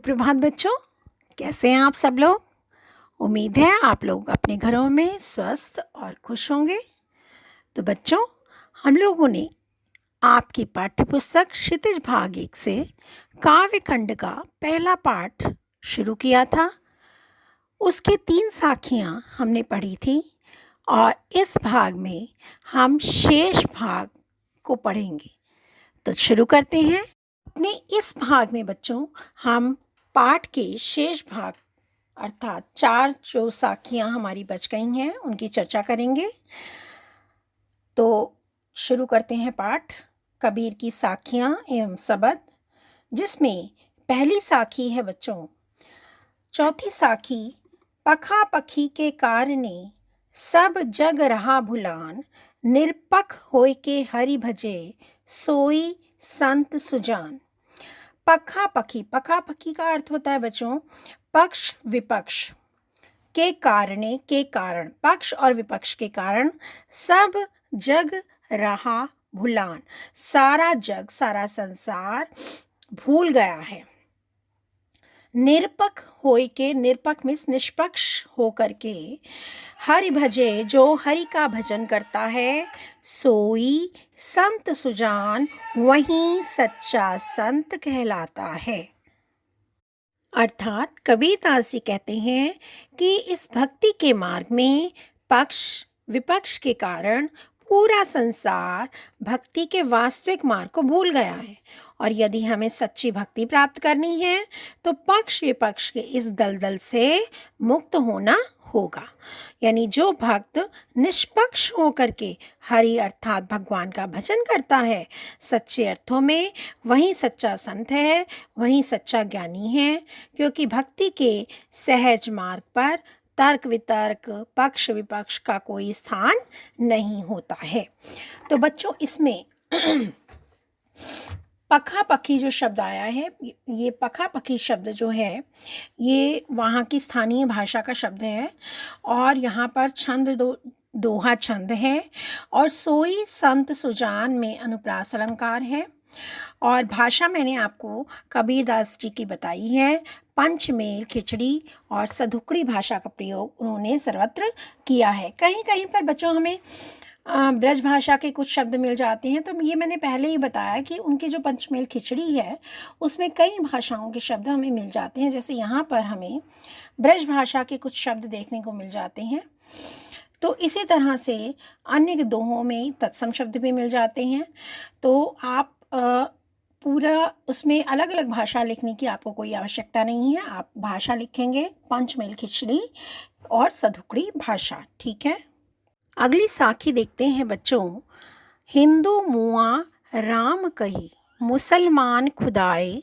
सुप्रभात बच्चों, कैसे हैं आप सब लोग। उम्मीद है आप लोग अपने घरों में स्वस्थ और खुश होंगे। तो बच्चों, हम लोगों ने आपकी पाठ्य पुस्तक क्षितिज भाग 1 से काव्य खंड का पहला पाठ शुरू किया था। उसके 3 साखियाँ हमने पढ़ी थी और इस भाग में हम शेष भाग को पढ़ेंगे। तो शुरू करते हैं। अपने इस भाग में बच्चों हम पाठ के शेष भाग अर्थात 4 जो साखियाँ हमारी बच गई हैं उनकी चर्चा करेंगे। तो शुरू करते हैं पाठ कबीर की साखियाँ एवं सबद, जिसमें पहली साखी है बच्चों, चौथी साखी। पखा पखी के कारणे सब जग रहा भुलान, निरपख होय के हरि भजे सोई संत सुजान। पखा पखी का अर्थ होता है बच्चों पक्ष विपक्ष के कारणे, के कारण, पक्ष और विपक्ष के कारण, सब जग रहा भुलान, सारा जग सारा संसार भूल गया है। निरपख होय के, निरपख मीन्स निष्पक्ष होकर के, हरि भजे जो हरि का भजन करता है, सोई संत सुजान वही सच्चा संत कहलाता है। अर्थात कबीरदास जी कहते हैं कि इस भक्ति के मार्ग में पक्ष विपक्ष के कारण पूरा संसार भक्ति के वास्तविक मार्ग को भूल गया है, और यदि हमें सच्ची भक्ति प्राप्त करनी है तो पक्ष विपक्ष के इस दलदल से मुक्त होना होगा। यानी जो भक्त निष्पक्ष होकर के हरि अर्थात भगवान का भजन करता है, सच्चे अर्थों में वही सच्चा संत है, वही सच्चा ज्ञानी है, क्योंकि भक्ति के सहज मार्ग पर तर्क वितर्क पक्ष विपक्ष का कोई स्थान नहीं होता है। तो बच्चों, इसमें पखा पखी जो शब्द आया है, ये पखा पखी शब्द जो है ये वहाँ की स्थानीय भाषा का शब्द है, और यहाँ पर छंद दोहा छंद है, और सोई संत सुजान में अनुप्रास अलंकार है, और भाषा मैंने आपको कबीरदास जी की बताई है। पंचमेल खिचड़ी और सधुकड़ी भाषा का प्रयोग उन्होंने सर्वत्र किया है। कहीं कहीं पर बच्चों हमें ब्रज भाषा के कुछ शब्द मिल जाते हैं, तो ये मैंने पहले ही बताया कि उनकी जो पंचमेल खिचड़ी है उसमें कई भाषाओं के शब्द हमें मिल जाते हैं। जैसे यहाँ पर हमें ब्रज भाषा के कुछ शब्द देखने को मिल जाते हैं, तो इसी तरह से अन्य दोहों में तत्सम शब्द भी मिल जाते हैं। तो आप पूरा उसमें अलग अलग भाषा लिखने की आपको कोई आवश्यकता नहीं है। आप भाषा लिखेंगे पंचमेल खिचड़ी और सधुकड़ी भाषा, ठीक है। अगली साखी देखते हैं बच्चों। हिंदू मुआ राम कही, मुसलमान खुदाए,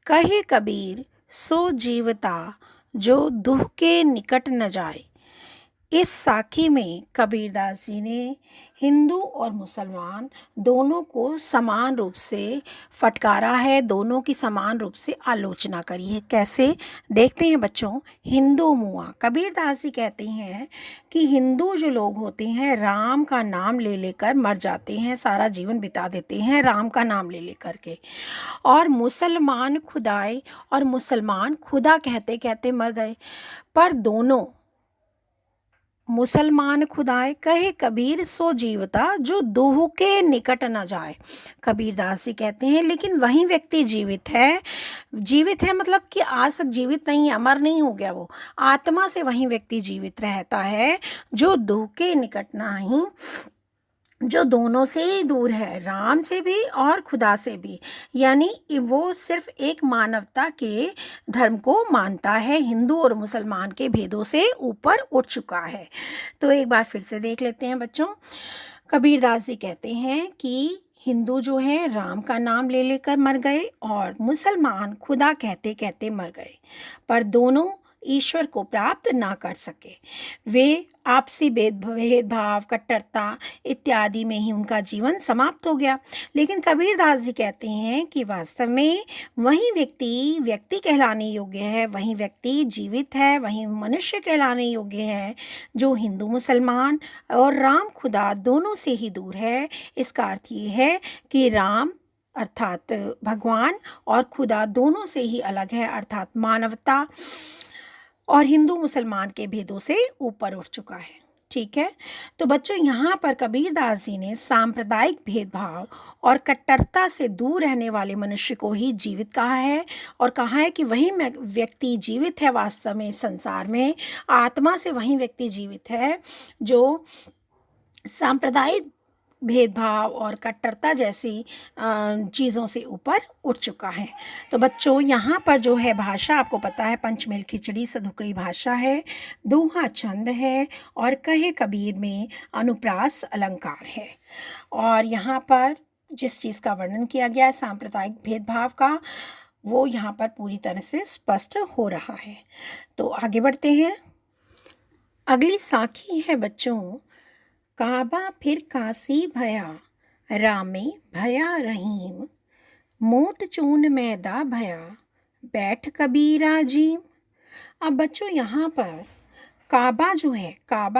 कहे कबीर सो जीवता जो दुह के निकट न जाए। इस साखी में कबीरदास जी ने हिंदू और मुसलमान दोनों को समान रूप से फटकारा है, दोनों की समान रूप से आलोचना करी है। कैसे देखते हैं बच्चों। हिंदू मुआ, कबीरदास जी कहते हैं कि हिंदू जो लोग होते हैं राम का नाम ले लेकर मर जाते हैं, सारा जीवन बिता देते हैं राम का नाम ले लेकर के, और मुसलमान खुदाए, और मुसलमान खुदा कहते कहते मर गए। पर दोनों मुसलमान खुदाए, कहे कबीर सो जीवता जो दोह के निकट न जाए। कबीरदास जी कहते हैं लेकिन वही व्यक्ति जीवित है, जीवित है मतलब कि आज तक जीवित नहीं, अमर नहीं हो गया, वो आत्मा से वही व्यक्ति जीवित रहता है जो दोह के निकट नहीं, जो दोनों से ही दूर है, राम से भी और खुदा से भी। यानी वो सिर्फ एक मानवता के धर्म को मानता है, हिंदू और मुसलमान के भेदों से ऊपर उठ चुका है। तो एक बार फिर से देख लेते हैं बच्चों। कबीरदास जी कहते हैं कि हिंदू जो है राम का नाम ले लेकर मर गए, और मुसलमान खुदा कहते कहते मर गए, पर दोनों ईश्वर को प्राप्त ना कर सके। वे आपसी भेदभाव कट्टरता इत्यादि में ही उनका जीवन समाप्त हो गया। लेकिन कबीरदास जी कहते हैं कि वास्तव में वही व्यक्ति कहलाने योग्य है, वही व्यक्ति जीवित है, वही मनुष्य कहलाने योग्य है जो हिंदू मुसलमान और राम खुदा दोनों से ही दूर है। इसका अर्थ ये है कि राम अर्थात भगवान और खुदा दोनों से ही अलग है, अर्थात मानवता और हिंदू मुसलमान के भेदों से ऊपर उठ चुका है। ठीक है, तो बच्चों यहाँ पर कबीरदास जी ने सांप्रदायिक भेदभाव और कट्टरता से दूर रहने वाले मनुष्य को ही जीवित कहा है, और कहा है कि वही व्यक्ति जीवित है वास्तव में संसार में, आत्मा से वही व्यक्ति जीवित है जो सांप्रदायिक भेदभाव और कट्टरता जैसी चीज़ों से ऊपर उठ चुका है। तो बच्चों यहाँ पर जो है भाषा आपको पता है पंचमेल खिचड़ी सधुकड़ी भाषा है, दोहा छंद है और कहे कबीर में अनुप्रास अलंकार है। और यहाँ पर जिस चीज़ का वर्णन किया गया है सांप्रदायिक भेदभाव का, वो यहाँ पर पूरी तरह से स्पष्ट हो रहा है। तो आगे बढ़ते हैं। अगली साखी है बच्चों, काबा फिर काशी भया, रामे भया रहीम, मोट चून मैदा भया, बैठ कबीरा जी। अब बच्चों यहाँ पर काबा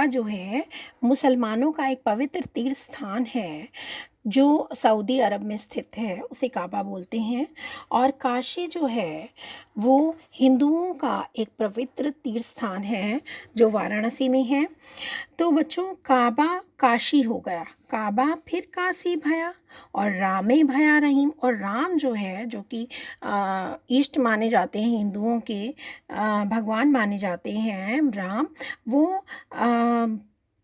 जो है मुसलमानों का एक पवित्र तीर्थ स्थान है जो सऊदी अरब में स्थित है, उसे काबा बोलते हैं। और काशी जो है वो हिंदुओं का एक पवित्र तीर्थ स्थान है जो वाराणसी में है। तो बच्चों काबा काशी हो गया, काबा फिर काशी भया और रामे भया रहीम। और राम जो है, जो कि इष्ट माने जाते हैं हिंदुओं के, भगवान माने जाते हैं राम, वो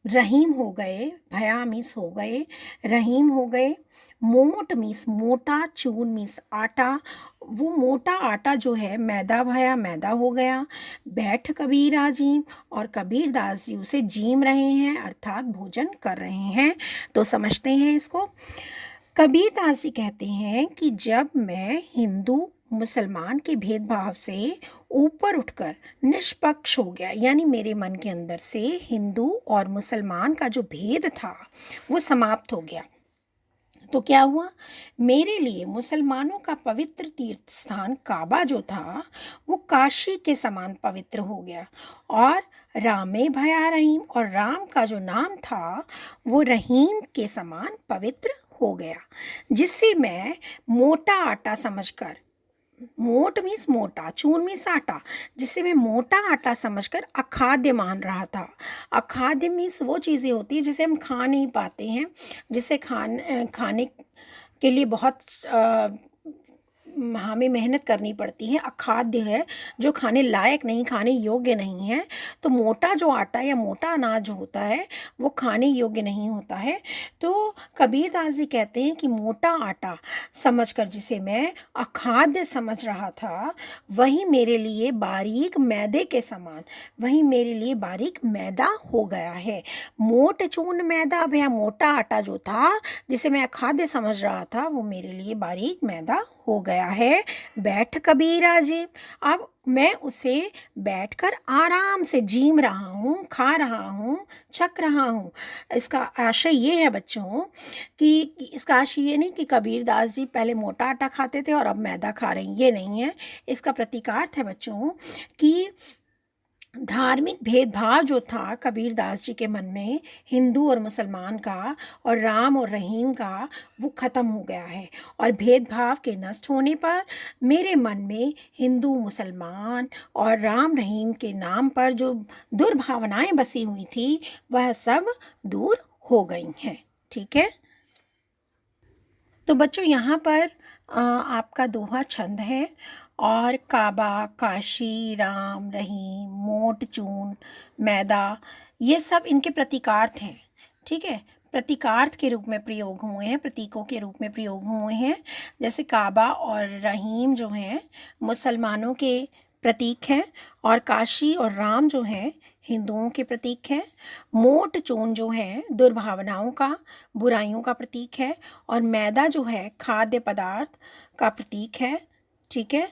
रहीम हो गए, भया मीस हो गए, रहीम हो गए। मोट मीस मोटा, चून मीस आटा, वो मोटा आटा जो है मैदा भया, मैदा हो गया। बैठ कबीरा जी, और कबीरदास जी उसे जीम रहे हैं अर्थात भोजन कर रहे हैं। तो समझते हैं इसको। कबीरदास जी कहते हैं कि जब मैं हिंदू मुसलमान के भेदभाव से ऊपर उठकर निष्पक्ष हो गया, यानी मेरे मन के अंदर से हिंदू और मुसलमान का जो भेद था वो समाप्त हो गया, तो क्या हुआ, मेरे लिए मुसलमानों का पवित्र तीर्थ स्थान काबा जो था वो काशी के समान पवित्र हो गया। और रामे भया रहीम, और राम का जो नाम था वो रहीम के समान पवित्र हो गया, जिससे मैं मोटा आटा समझकर, मोट मीन्स मोटा, चून मीन्स आटा, जिसे मैं मोटा आटा समझकर अखाद्य मान रहा था। अखाद्य मीन्स वो चीज़ें होती हैं जिसे हम खा नहीं पाते हैं, जिसे खाने के लिए बहुत हमें मेहनत करनी पड़ती है। अखाद्य है जो खाने लायक नहीं, खाने योग्य नहीं है। तो मोटा जो आटा या मोटा अनाज जो होता है वो खाने योग्य नहीं होता है। तो कबीरदास जी कहते हैं कि मोटा आटा समझकर जिसे मैं अखाद्य समझ रहा था, वही मेरे लिए बारीक मैदे के समान, वही मेरे लिए बारीक मैदा हो गया है। मोट चून मैदा भया, मोटा आटा जो था जिसे मैं अखाद्य समझ रहा था वो मेरे लिए बारीक मैदा हो गया है। बैठ कबीरा जी, अब मैं उसे बैठकर आराम से जीम रहा हूँ, खा रहा हूँ, छक रहा हूँ। इसका आशय ये है बच्चों कि इसका आशय ये नहीं कि कबीरदास जी पहले मोटा आटा खाते थे और अब मैदा खा रहे हैं, ये नहीं है। इसका प्रतीकार्थ है बच्चों कि धार्मिक भेदभाव जो था कबीरदास जी के मन में हिंदू और मुसलमान का और राम और रहीम का, वो ख़त्म हो गया है। और भेदभाव के नष्ट होने पर मेरे मन में हिंदू मुसलमान और राम रहीम के नाम पर जो दुर्भावनाएं बसी हुई थी वह सब दूर हो गई हैं। ठीक है, तो बच्चों यहाँ पर आपका दोहा छंद है, और काबा, काशी, राम, रहीम, मोट चून, मैदा, ये सब इनके प्रतीकार्थ हैं। ठीक है, प्रतीकार्थ के रूप में प्रयोग हुए हैं, प्रतीकों के रूप में प्रयोग हुए हैं। जैसे काबा और रहीम जो हैं मुसलमानों के प्रतीक हैं, और काशी और राम जो हैं हिंदुओं के प्रतीक हैं। मोट चून जो है दुर्भावनाओं का, बुराइयों का प्रतीक है, और मैदा जो है खाद्य पदार्थ का प्रतीक है। ठीक है,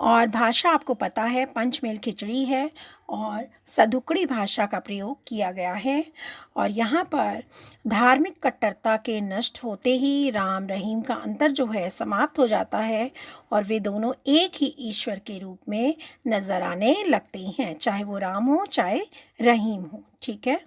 और भाषा आपको पता है पंचमेल खिचड़ी है और सधुकड़ी भाषा का प्रयोग किया गया है। और यहाँ पर धार्मिक कट्टरता के नष्ट होते ही राम रहीम का अंतर जो है समाप्त हो जाता है, और वे दोनों एक ही ईश्वर के रूप में नजर आने लगते हैं, चाहे वो राम हो चाहे रहीम हो। ठीक है,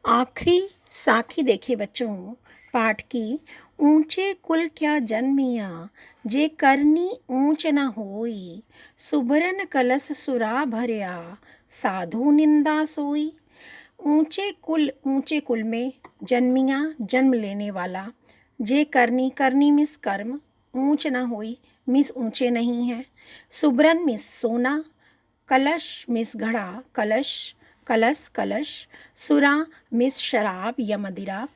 आखिरी साखी देखिए बच्चों, पाठ की। ऊंचे कुल क्या जन्मिया, जे करनी ऊंच न होई, सुभरन कलश सुरा भरया, साधु निंदा सोई। ऊंचे कुल में जन्मिया, जन्म लेने वाला। जे करनी, करनी मिस कर्म, ऊंच न होई मिस ऊंचे नहीं है। सुभरन मिस सोना, कलश मिस घड़ा, कलश कलश कलश। सुरा मिस शराब या मदिरा,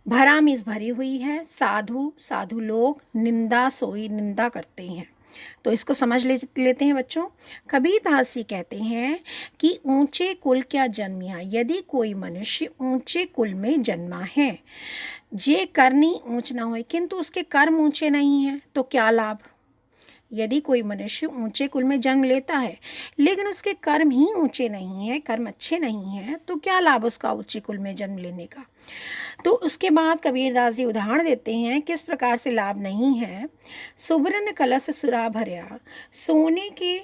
भरा मिस भरी हुई है। साधु, साधु लोग। निंदा सोई, निंदा करते हैं। तो इसको समझ लेते हैं बच्चों। कबीरदास जी कहते हैं कि ऊंचे कुल क्या जन्मिया, यदि कोई मनुष्य ऊंचे कुल में जन्मा है, जे करनी ऊंच ना हो, किंतु उसके कर्म ऊंचे नहीं हैं, तो क्या लाभ। यदि कोई मनुष्य ऊंचे कुल में जन्म लेता है लेकिन उसके कर्म ही ऊंचे नहीं हैं, कर्म अच्छे नहीं हैं, तो क्या लाभ उसका ऊंचे कुल में जन्म लेने का। तो उसके बाद कबीरदास जी उदाहरण देते हैं किस प्रकार से लाभ नहीं है। सुभरन कलश सुरा भरया, सोने के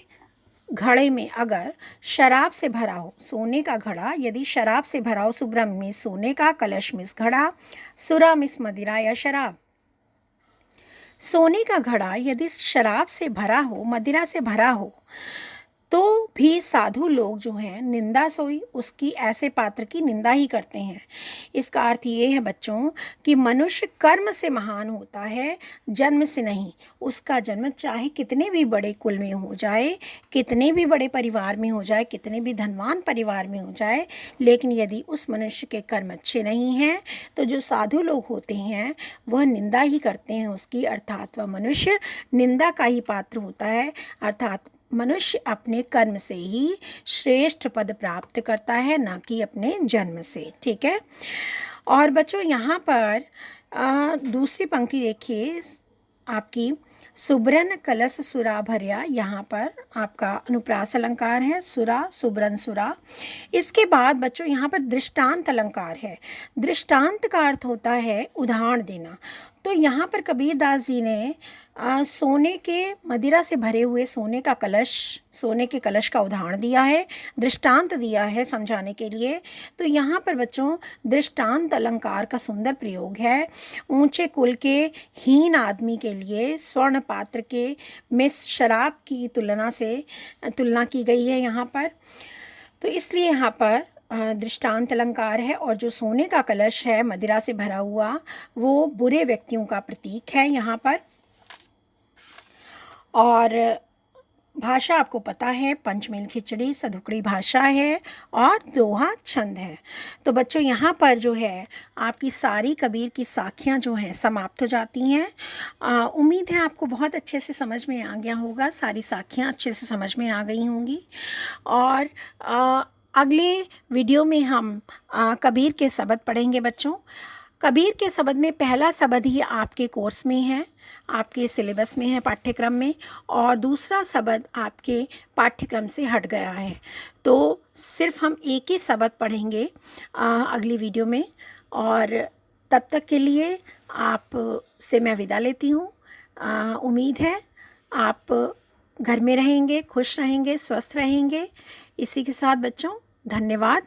घड़े में अगर शराब से भरा हो, सोने का घड़ा यदि शराब से भरा हो, सुब्रम में सोने का, कलश में घड़ा, सुरा मिस मदिरा या शराब। सोने का घड़ा यदि शराब से भरा हो, मदिरा से भरा हो, तो भी साधु लोग जो हैं निंदा सोई, उसकी ऐसे पात्र की निंदा ही करते हैं। इसका अर्थ ये है बच्चों कि मनुष्य कर्म से महान होता है, जन्म से नहीं। उसका जन्म चाहे कितने भी बड़े कुल में हो जाए, कितने भी बड़े परिवार में हो जाए, कितने भी धनवान परिवार में हो जाए, लेकिन यदि उस मनुष्य के कर्म अच्छे नहीं हैं तो जो साधु लोग होते हैं वह निंदा ही करते हैं उसकी, अर्थात वह मनुष्य निंदा का ही पात्र होता है। अर्थात मनुष्य अपने कर्म से ही श्रेष्ठ पद प्राप्त करता है, ना कि अपने जन्म से। ठीक है। और बच्चों यहाँ पर दूसरी पंक्ति देखिए आपकी, सुब्रन कलश सुरा भरया, यहाँ पर आपका अनुप्रास अलंकार है, सुरा सुब्रन सुरा। इसके बाद बच्चों यहाँ पर दृष्टांत अलंकार है। दृष्टांत का अर्थ होता है उदाहरण देना। तो यहाँ पर कबीरदास जी ने सोने के मदिरा से भरे हुए सोने का कलश, सोने के कलश का उदाहरण दिया है, दृष्टांत दिया है समझाने के लिए। तो यहाँ पर बच्चों दृष्टांत अलंकार का सुंदर प्रयोग है। ऊंचे कुल के हीन आदमी के लिए स्वर्ण पात्र के मिस शराब की तुलना की गई है यहाँ पर। तो इसलिए यहाँ पर दृष्टांत अलंकार है। और जो सोने का कलश है मदिरा से भरा हुआ, वो बुरे व्यक्तियों का प्रतीक है यहाँ पर। और भाषा आपको पता है, पंचमेल खिचड़ी सधुकड़ी भाषा है और दोहा छंद है। तो बच्चों यहाँ पर जो है आपकी सारी कबीर की साखियाँ जो हैं समाप्त हो जाती हैं। उम्मीद है आपको बहुत अच्छे से समझ में आ गया होगा, सारी साखियाँ अच्छे से समझ में आ गई होंगी। और अगले वीडियो में हम कबीर के शब्द पढ़ेंगे बच्चों। कबीर के शब्द में पहला शब्द ही आपके कोर्स में है, आपके सिलेबस में है, पाठ्यक्रम में, और दूसरा शब्द आपके पाठ्यक्रम से हट गया है। तो सिर्फ हम एक ही शब्द पढ़ेंगे अगली वीडियो में। और तब तक के लिए आप से मैं विदा लेती हूँ। उम्मीद है आप घर में रहेंगे, खुश रहेंगे, स्वस्थ रहेंगे। इसी के साथ बच्चों धन्यवाद।